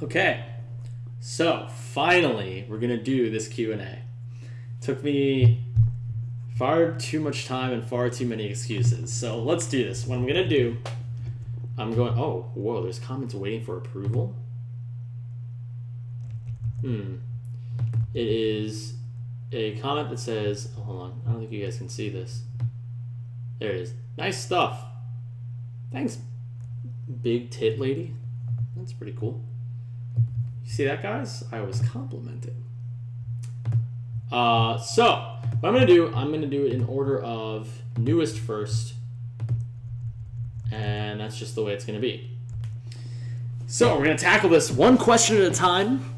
Okay, so finally we're gonna do this Q&A. Took me far too much time and far too many excuses. So let's do this. What I'm gonna do, I'm going. Oh, whoa! There's comments waiting for approval. It is a comment that says, oh, hold on. I don't think you guys can see this. There it is. Nice stuff. Thanks, big tit lady. That's pretty cool. You see that, guys? I was complimented. So what I'm gonna do it in order of newest first, and that's just the way it's gonna be. So we're gonna tackle this one question at a time,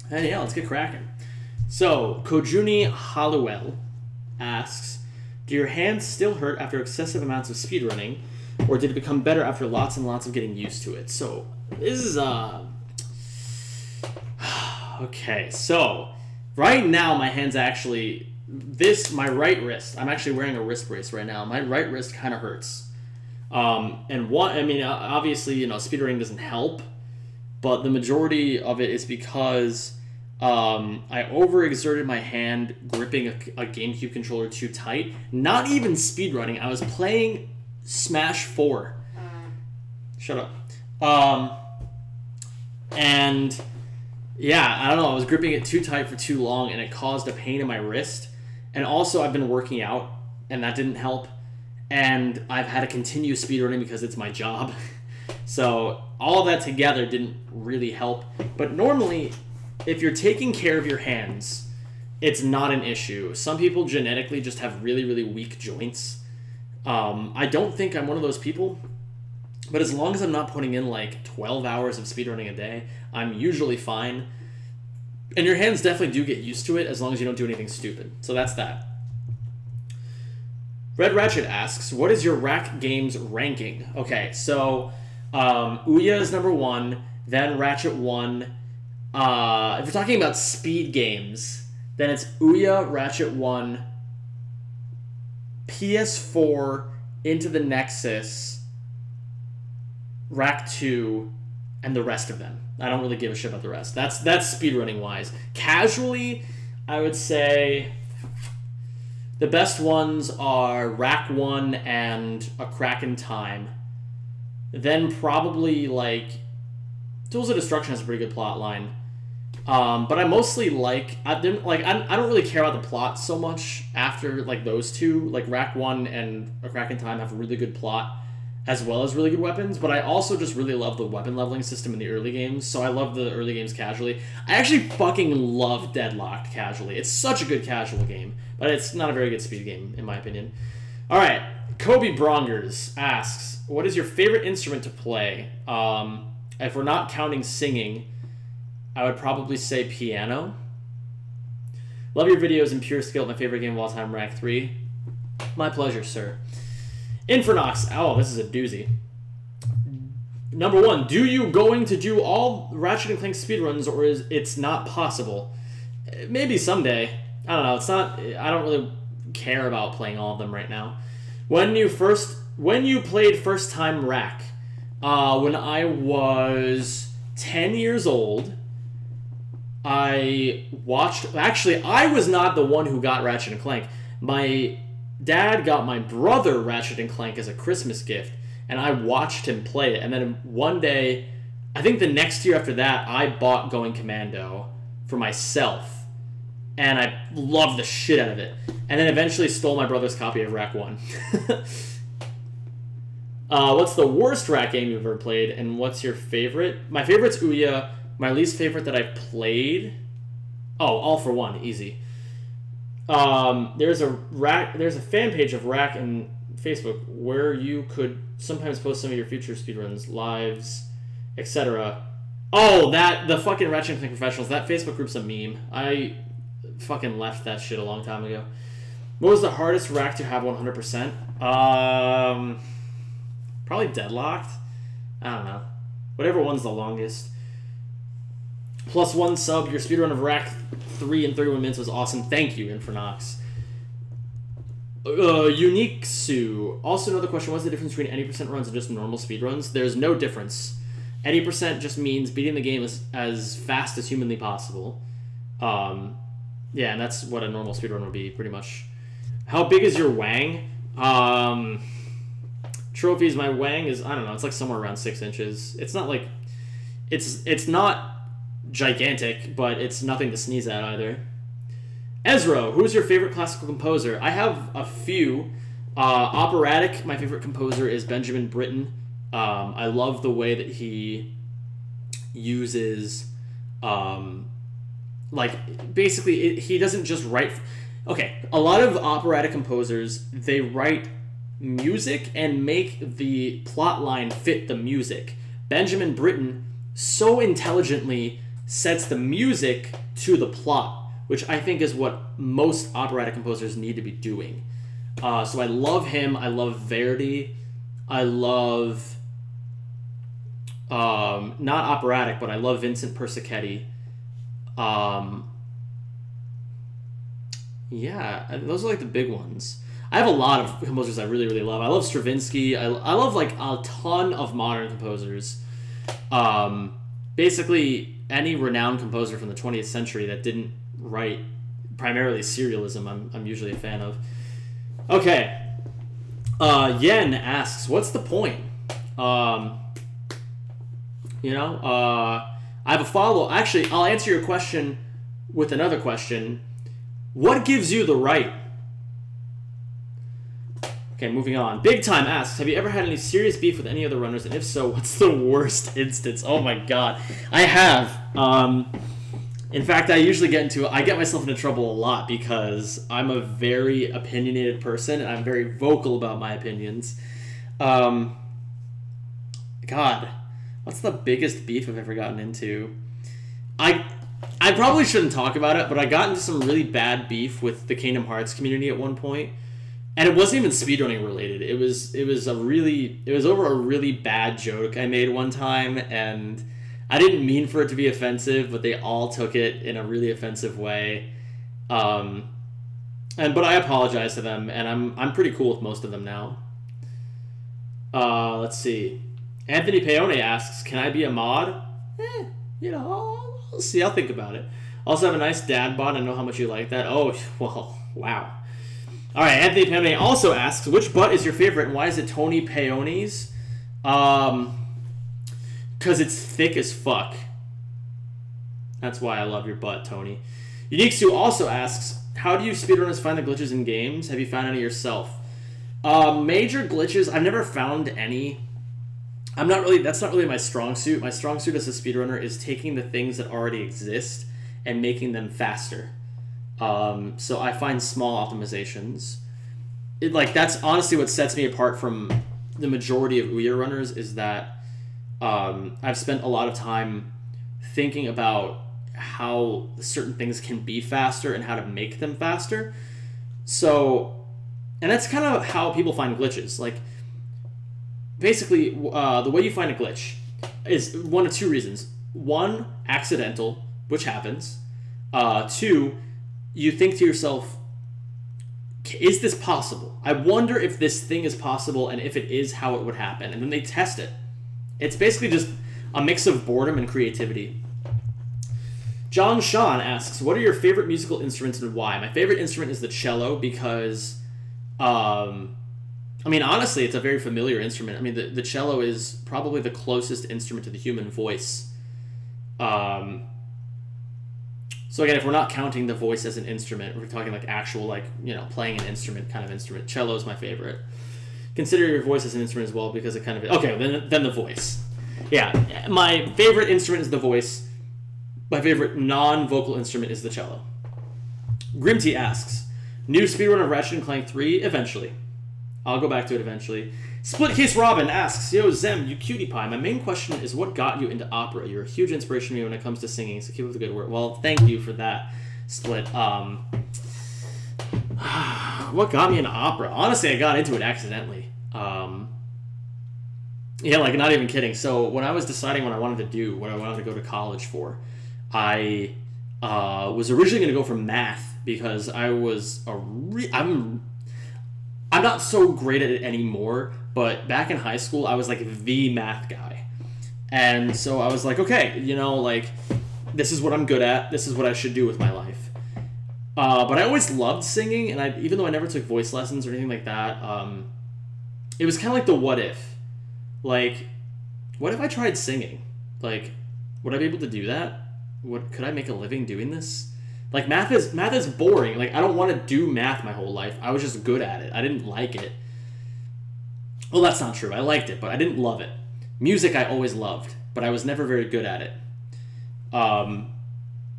and yeah, let's get cracking. So Kojuni Halliwell asks, do your hands still hurt after excessive amounts of speedrunning, or did it become better after lots and lots of getting used to it? So this is okay, so right now my hands actually, my right wrist, I'm actually wearing a wrist brace right now. My right wrist kind of hurts. Obviously, speedrunning doesn't help, but the majority of it is because I overexerted my hand gripping a GameCube controller too tight. Not even speedrunning. I was playing Smash 4. Shut up. And yeah, I don't know. I was gripping it too tight for too long, and it caused a pain in my wrist. And also, I've been working out, and that didn't help. And I've had to continue speedrunning because it's my job. So all of that together didn't really help. But normally, if you're taking care of your hands, it's not an issue. Some people genetically just have really, really weak joints. I don't think I'm one of those people. But as long as I'm not putting in like 12 hours of speedrunning a day, I'm usually fine. And your hands definitely do get used to it as long as you don't do anything stupid. So that's that. Red Ratchet asks, what is your Rack Games ranking? Okay, so Ouya is number 1, then Ratchet 1. If we're talking about speed games, then it's Ouya, Ratchet 1, PS4, Into the Nexus, Rack 2, and the rest of them. I don't really give a shit about the rest. That's speedrunning wise. Casually, I would say the best ones are Rack 1 and A Crack in Time. Then probably like Tools of Destruction has a pretty good plot line. But I mostly I don't really care about the plot so much after like those two. Like Rack 1 and A Crack in Time have a really good plot as well as really good weapons, but I also just really love the weapon leveling system in the early games, so I love the early games casually. I actually fucking love Deadlocked casually. It's such a good casual game, but it's not a very good speed game, in my opinion. Alright, Kobe Brongers asks, what is your favorite instrument to play? If we're not counting singing, I would probably say piano. Love your videos and pure skill. My favorite game of all time, Rack 3. My pleasure, sir. Infernox, oh, this is a doozy. Number 1, do you going to do all Ratchet & Clank speedruns, or is it's not possible? Maybe someday. I don't know. It's not. I don't really care about playing all of them right now. When you played first time Rack, when I was 10 years old, I watched. Actually, I was not the one who got Ratchet & Clank. My dad got my brother Ratchet & Clank as a Christmas gift, and I watched him play it. And then one day, I think the next year after that, I bought Going Commando for myself, and I loved the shit out of it. And then eventually stole my brother's copy of Rack 1. What's the worst Rack game you've ever played, and what's your favorite? My favorite's Ouya. My least favorite that I've played... Oh, All for One, easy. There's a fan page of Rack in Facebook where you could sometimes post some of your future speedruns, lives, etc. Oh, the fucking Ratchet & Clank Professionals. That Facebook group's a meme. I fucking left that shit a long time ago. What was the hardest Rack to have 100%? Probably Deadlocked. I don't know. Whatever one's the longest. +1 sub. Your speedrun of Rack 3 in 31 minutes was awesome. Thank you, Infernox. Unique Sue. Also, another question: what's the difference between any % runs and just normal speedruns? There's no difference. Any percent just means beating the game as fast as humanly possible. Yeah, and that's what a normal speedrun would be, pretty much. How big is your wang? Trophies, my wang is, I don't know, it's like somewhere around 6 inches. It's not like, it's not gigantic, but it's nothing to sneeze at either. Ezra, who's your favorite classical composer? I have a few. Operatic, my favorite composer is Benjamin Britten. I love the way that he uses, like, basically, he doesn't just write... Okay, a lot of operatic composers, they write music and make the plot line fit the music. Benjamin Britten so intelligently sets the music to the plot, which I think is what most operatic composers need to be doing. So I love him. I love Verdi. I love... not operatic, but I love Vincent Persichetti. Yeah, those are like the big ones. I have a lot of composers I really, really love. I love Stravinsky. I love like a ton of modern composers. Basically, any renowned composer from the 20th century that didn't write primarily serialism, I'm usually a fan of. Okay. Yen asks, what's the point? I have a follow. Actually, I'll answer your question with another question. What gives you the right? Okay, moving on. Big Time asks, have you ever had any serious beef with any other runners? And if so, what's the worst instance? Oh my god. I have. In fact, I get myself into trouble a lot because I'm a very opinionated person and I'm very vocal about my opinions. God, what's the biggest beef I've ever gotten into? I probably shouldn't talk about it, but I got into some really bad beef with the Kingdom Hearts community at one point. And it wasn't even speedrunning related. It was over a really bad joke I made one time, and I didn't mean for it to be offensive, but they all took it in a really offensive way. But I apologize to them, and I'm pretty cool with most of them now. Let's see. Anthony Peone asks, can I be a mod? I'll see. I'll think about it. Also have a nice dad bod. I know how much you like that. Oh, well, wow. All right, Anthony Peone also asks, which butt is your favorite, and why is it Tony Peone's? Because it's thick as fuck. That's why I love your butt, Tony. Unique Sue also asks, how do you speedrunners find the glitches in games? Have you found any yourself? Major glitches, I've never found any. That's not really my strong suit. My strong suit as a speedrunner is taking the things that already exist and making them faster. So I find small optimizations. That's honestly what sets me apart from the majority of Ouya runners, is that I've spent a lot of time thinking about how certain things can be faster and how to make them faster. So, and that's kind of how people find glitches. Like, basically, the way you find a glitch is one of two reasons. One, accidental, which happens. Two, you think to yourself, is this possible? I wonder if this thing is possible, and if it is, how it would happen. And then they test it. It's basically just a mix of boredom and creativity. John Sean asks, what are your favorite musical instruments and why? My favorite instrument is the cello because, honestly, it's a very familiar instrument. The cello is probably the closest instrument to the human voice. So again, if we're not counting the voice as an instrument, we're talking like actual, playing an instrument kind of instrument. Cello is my favorite. Consider your voice as an instrument as well, because it kind of... Okay, then the voice. Yeah, my favorite instrument is the voice. My favorite non-vocal instrument is the cello. Grimty asks, new speedrun of Ratchet & Clank 3? Eventually. I'll go back to it eventually. Split Case Robin asks, yo, Zem, you cutie pie. My main question is, what got you into opera? You're a huge inspiration to me when it comes to singing, so keep up the good work. Well, thank you for that, Split. What got me into opera? Honestly, I got into it accidentally. Not even kidding. So when I was deciding what I wanted to do, what I wanted to go to college for, I was originally going to go for math because I'm not so great at it anymore, but back in high school, I was like the math guy. And so I was like, okay, you know, like, this is what I'm good at. This is what I should do with my life. But I always loved singing, and even though I never took voice lessons or anything like that, it was kind of like the what if. Like, what if I tried singing? Like, would I be able to do that? Could I make a living doing this? Like, math is boring. Like, I don't want to do math my whole life. I was just good at it. I didn't like it. Well, that's not true. I liked it, but I didn't love it. Music I always loved, but I was never very good at it.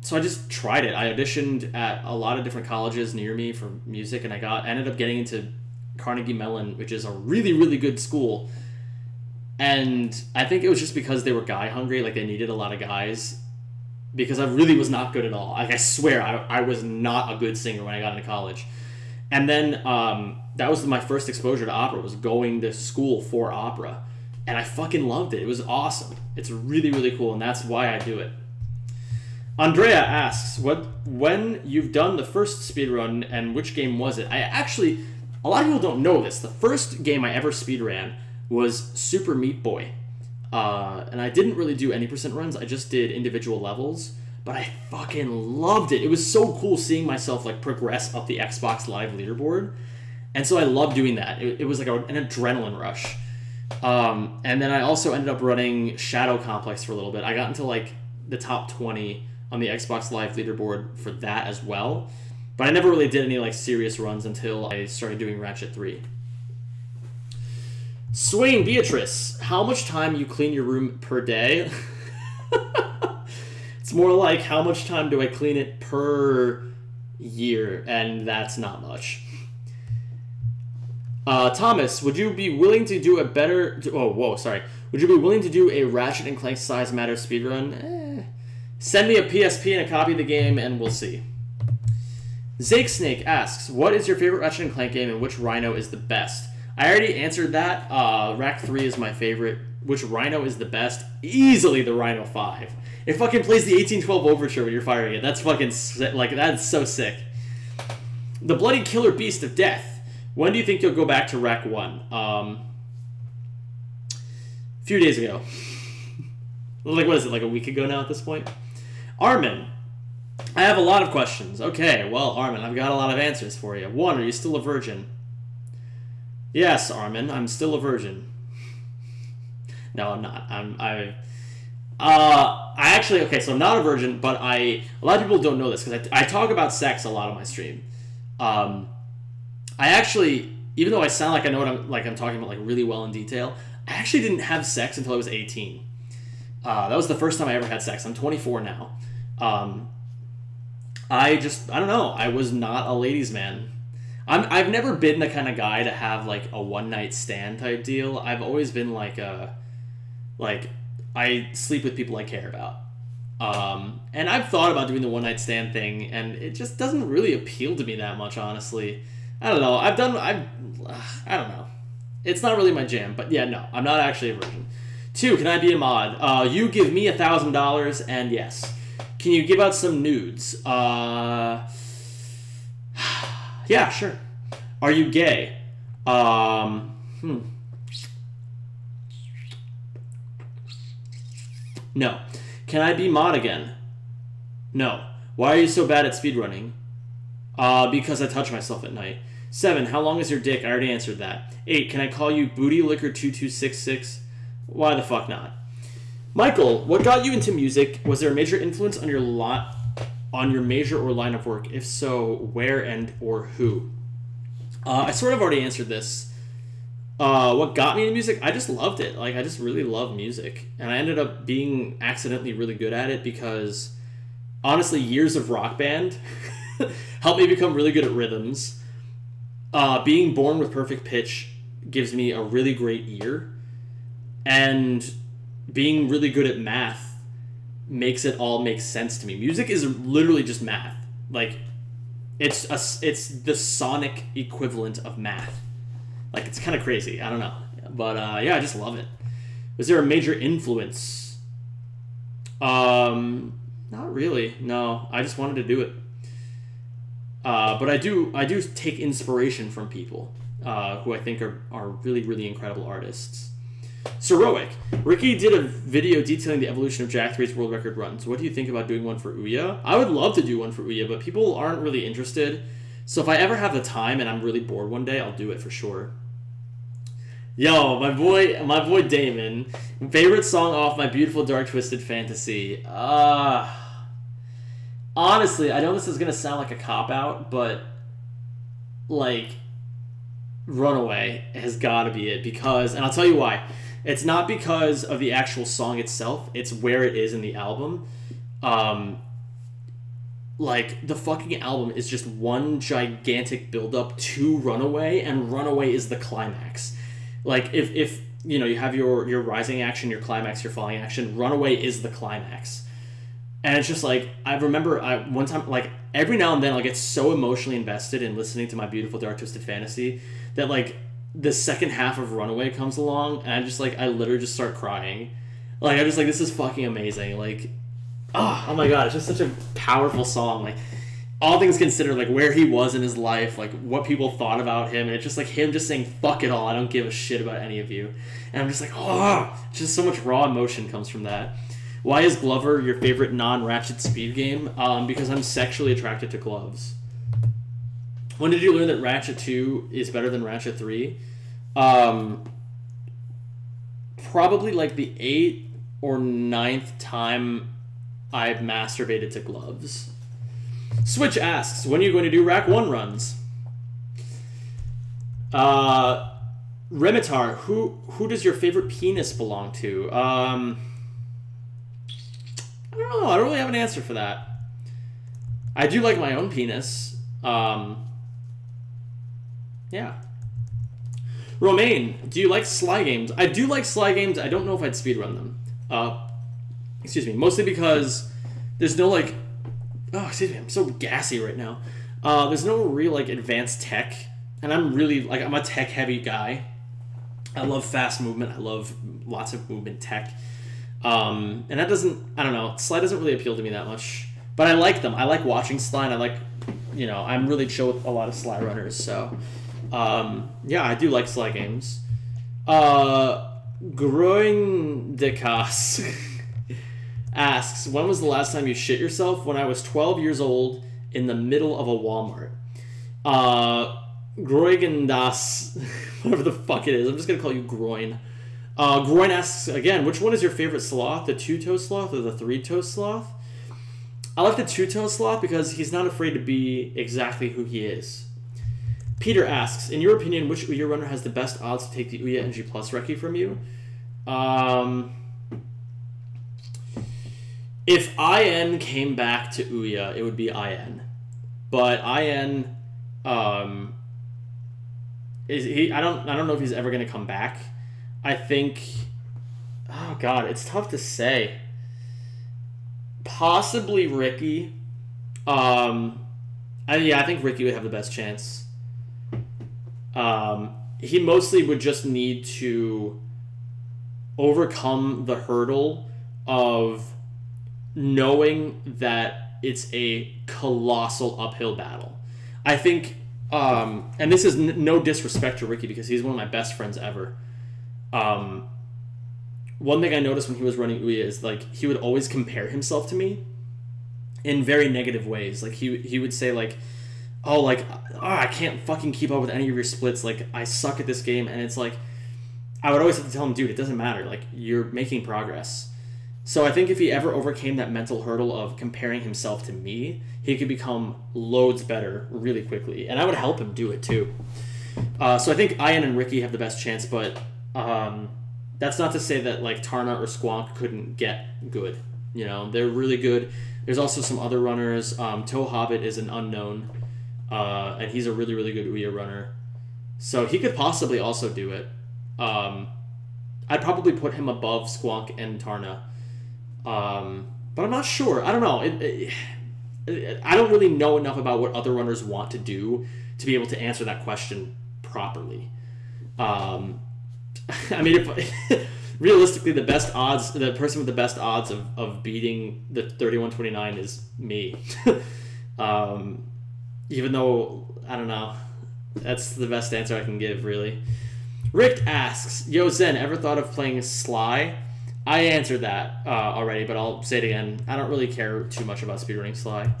So I just tried it. I auditioned at a lot of different colleges near me for music, and I ended up getting into Carnegie Mellon, which is a really, really good school. And I think it was just because they were guy hungry, like they needed a lot of guys. Because I really was not good at all. Like, I swear, I was not a good singer when I got into college. And then that was my first exposure to opera, was going to school for opera. And I fucking loved it. It was awesome. It's really, really cool, and that's why I do it. Andrea asks, when you've done the first speedrun, and which game was it? A lot of people don't know this. The first game I ever speedran was Super Meat Boy. And I didn't really do any percent runs. I just did individual levels, but I fucking loved it. It was so cool seeing myself like progress up the Xbox Live leaderboard. And so I loved doing that. It was like an adrenaline rush. And then I also ended up running Shadow Complex for a little bit. I got into like the top 20 on the Xbox Live leaderboard for that as well. But I never really did any like serious runs until I started doing Ratchet 3. Swain Beatrice, how much time you clean your room per day? It's more like how much time do I clean it per year, and that's not much. Thomas, would you be willing to do a better... Would you be willing to do a Ratchet and Clank Size Matter speedrun? Send me a PSP and a copy of the game, and we'll see. Zake Snake asks, what is your favorite Ratchet and Clank game, and which Rhino is the best? I already answered that. Rack 3 is my favorite. Which Rhino is the best? Easily the Rhino 5. It fucking plays the 1812 Overture when you're firing it. That's fucking sick. Like, that's so sick. The Bloody Killer Beast of Death. When do you think you'll go back to Rack 1? A few days ago. Like, what is it, like a week ago now at this point? Armin. I have a lot of questions. Okay, well, Armin, I've got a lot of answers for you. 1, are you still a virgin? Yes, Armin, I'm still a virgin. No, I'm not. I actually, okay, so I'm not a virgin, but a lot of people don't know this, because I talk about sex a lot on my stream. I actually, even though I sound like I know what I'm talking about like really well in detail, I actually didn't have sex until I was 18. That was the first time I ever had sex. I'm 24 now. I don't know. I was not a ladies' man. I've never been the kind of guy to have like a one-night stand type deal. I've always been like I sleep with people I care about. And I've thought about doing the one-night stand thing, and it just doesn't really appeal to me that much, honestly. I don't know. I don't know. It's not really my jam, but yeah, no, I'm not actually a virgin. 2, can I be a mod? You give me $1,000, and yes. Can you give out some nudes? Yeah, sure. Are you gay? No. Can I be mod again? No. Why are you so bad at speedrunning? Because I touch myself at night. 7, how long is your dick? I already answered that. 8, can I call you BootyLicker2266? Why the fuck not? Michael, what got you into music? Was there a major influence on your major or line of work? If so, where and or who? I sort of already answered this. What got me into music? I just loved it. Like, I just really love music. And I ended up being accidentally really good at it because, honestly, years of Rock Band helped me become really good at rhythms. Being born with perfect pitch gives me a really great ear. And being really good at math makes it all make sense to me. Music is literally just math. Like, it's the sonic equivalent of math. Like, it's kind of crazy. I don't know. But, yeah, I just love it. Was there a major influence? Not really. No, I just wanted to do it. But I do take inspiration from people who I think are really, really incredible artists. Heroic. Ricky did a video detailing the evolution of Jack 3's world record runs. What do you think about doing one for Ouya? I would love to do one for Ouya, but people aren't really interested. So if I ever have the time and I'm really bored one day, I'll do it for sure. Yo, my boy Damon. Favorite song off My Beautiful Dark Twisted Fantasy. Honestly, I know this is gonna sound like a cop-out, but like Runaway has gotta be it, because, and I'll tell you why. It's not because of the actual song itself, it's where it is in the album. Like, the fucking album is just one gigantic build-up to Runaway, and Runaway is the climax. Like, if you know, you have your rising action, your climax, your falling action, Runaway is the climax. And it's just like, I remember one time, like, every now and then I'll get so emotionally invested in listening to My Beautiful Dark Twisted Fantasy that, like, the second half of Runaway comes along, and I literally just start crying. Like, I'm just like, this is fucking amazing. Like, oh my god, it's just such a powerful song. Like, all things considered, like, where he was in his life, like, what people thought about him, and it's just like him just saying, fuck it all, I don't give a shit about any of you. And I'm just like, oh, just so much raw emotion comes from that. Why is Glover your favorite non-Ratchet speed game? Because I'm sexually attracted to gloves. When did you learn that Ratchet 2 is better than Ratchet 3? Probably like the 8th or 9th time I've masturbated to gloves. Switch asks, when are you going to do Rack 1 runs? Remitar, who does your favorite penis belong to? I don't know. I don't really have an answer for that. I do like my own penis. Yeah. Romaine, do you like Sly games? I do like Sly games. I don't know if I'd speedrun them. Excuse me. Mostly because there's no, like... Oh, excuse me. I'm so gassy right now. There's no real, like, advanced tech. And I'm really, like, I'm a tech-heavy guy. I love fast movement. I love lots of movement tech. And that doesn't... I don't know. Sly doesn't really appeal to me that much. But I like them. I like watching Sly, and I like... You know, I'm really chill with a lot of Sly runners, so... yeah, I do like Sly games. Groindekas asks, when was the last time you shit yourself? When I was 12 years old in the middle of a Walmart. Groigendas, whatever the fuck it is. I'm just gonna call you Groin. Groin asks again, which one is your favorite sloth? The two-toe sloth or the three-toe sloth? I like the two-toe sloth because he's not afraid to be exactly who he is. Peter asks, in your opinion, which Ouya runner has the best odds to take the Ouya NG Plus Recce from you? If IN came back to Ouya, it would be IN. But IN, is he? I don't know if he's ever gonna come back. I think, oh god, it's tough to say. Possibly Ricky. Yeah, I think Ricky would have the best chance. He mostly would just need to overcome the hurdle of knowing that it's a colossal uphill battle. I think, and this is no disrespect to Ricky because he's one of my best friends ever. One thing I noticed when he was running Ouya is, like, he would always compare himself to me in very negative ways. Like, he would say, like, oh, like, oh, I can't fucking keep up with any of your splits. Like, I suck at this game. And it's like, I would always have to tell him, dude, it doesn't matter. Like, you're making progress. So I think if he ever overcame that mental hurdle of comparing himself to me, he could become loads better really quickly. And I would help him do it, too. So I think Ian and Ricky have the best chance, but that's not to say that, like, Tarna or Squonk couldn't get good. You know, they're really good. There's also some other runners. Toe Hobbit is an unknown. And he's a really, really good Ouya runner. So he could possibly also do it. I'd probably put him above Squonk and Tarna. But I'm not sure. I don't know. I don't really know enough about what other runners want to do to be able to answer that question properly. I mean, if realistically, the person with the best odds of beating the 3129 is me. Even though, I don't know, that's the best answer I can give, really. Rick asks, Yo Zen, ever thought of playing Sly? I answered that already, but I'll say it again. I don't really care too much about speedrunning Sly.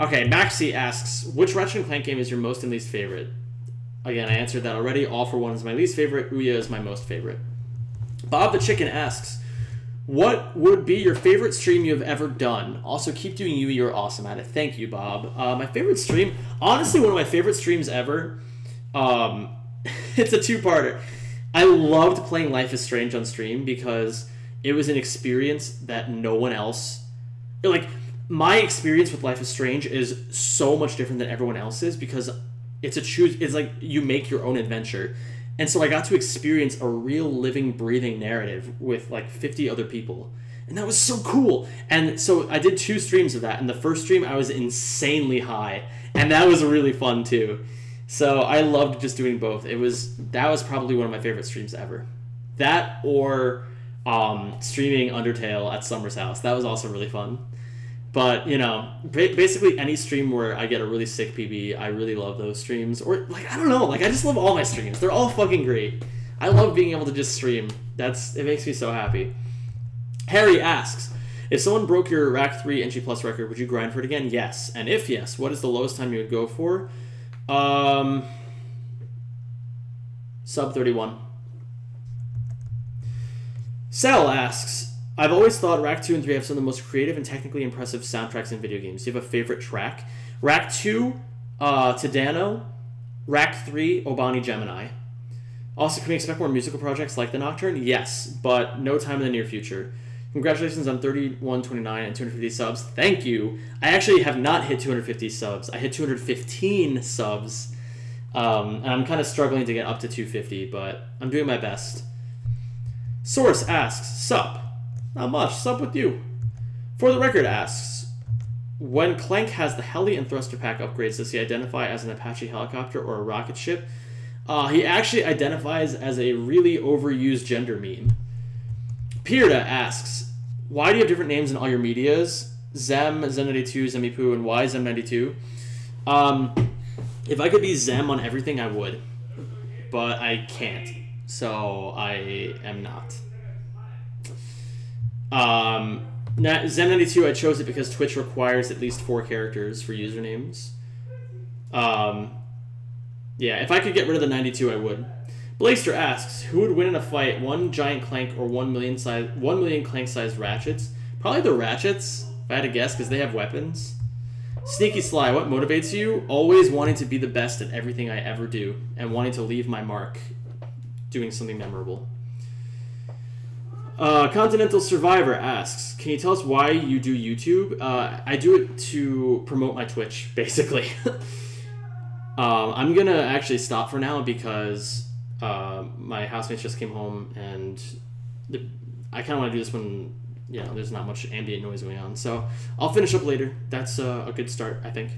Okay, Maxi asks, which Ratchet and Clank game is your most and least favorite? Again, I answered that already. All for One is my least favorite. Ouya is my most favorite. Bob the Chicken asks, what would be your favorite stream you have ever done? Also, keep doing you. You're awesome at it. Thank you, Bob. My favorite stream, honestly, one of my favorite streams ever. It's a two-parter. I loved playing Life is Strange on stream because it was an experience that no one else... Like, my experience with Life is Strange is so much different than everyone else's because it's like you make your own adventure. And so I got to experience a real living, breathing narrative with like 50 other people. And that was so cool. And so I did 2 streams of that. And the first stream, I was insanely high. And that was really fun too. So I loved just doing both. That was probably one of my favorite streams ever. That or streaming Undertale at Summer's house. That was also really fun. But, you know, basically any stream where I get a really sick PB, I really love those streams. Or, like, I don't know. Like, I just love all my streams. They're all fucking great. I love being able to just stream. It makes me so happy. Harry asks, if someone broke your Rack 3 NG Plus record, would you grind for it again? Yes. And if yes, what is the lowest time you would go for? Sub 31. Cell asks, I've always thought Rack 2 and 3 have some of the most creative and technically impressive soundtracks in video games. Do you have a favorite track? Rack 2, Tadano. Rack 3, Obani Gemini. Also, can we expect more musical projects like The Nocturne? Yes, but no time in the near future. Congratulations on 3129 and 250 subs. Thank you. I actually have not hit 250 subs. I hit 215 subs. And I'm kind of struggling to get up to 250, but I'm doing my best. Source asks, sup? Not much. Sup with you? For the Record asks, when Clank has the heli and thruster pack upgrades, does he identify as an Apache helicopter or a rocket ship? He actually identifies as a really overused gender meme. Pierda asks, why do you have different names in all your medias? Zem, Zem92, Zemipu, and why Zem92? If I could be Zem on everything, I would. But I can't. So I am not. Zem92, I chose it because Twitch requires at least 4 characters for usernames. Yeah, if I could get rid of the 92, I would. Blaster asks, who would win in a fight, 1 giant Clank or 1 million Clank-sized Ratchets? Probably the Ratchets, if I had to guess, because they have weapons. Sneaky Sly, what motivates you? Always wanting to be the best at everything I ever do, and wanting to leave my mark, doing something memorable. Continental Survivor asks, can you tell us why you do YouTube? I do it to promote my Twitch, basically. I'm gonna actually stop for now because my housemates just came home and I kind of want to do this when, you know, there's not much ambient noise going on. So I'll finish up later. That's a good start, I think.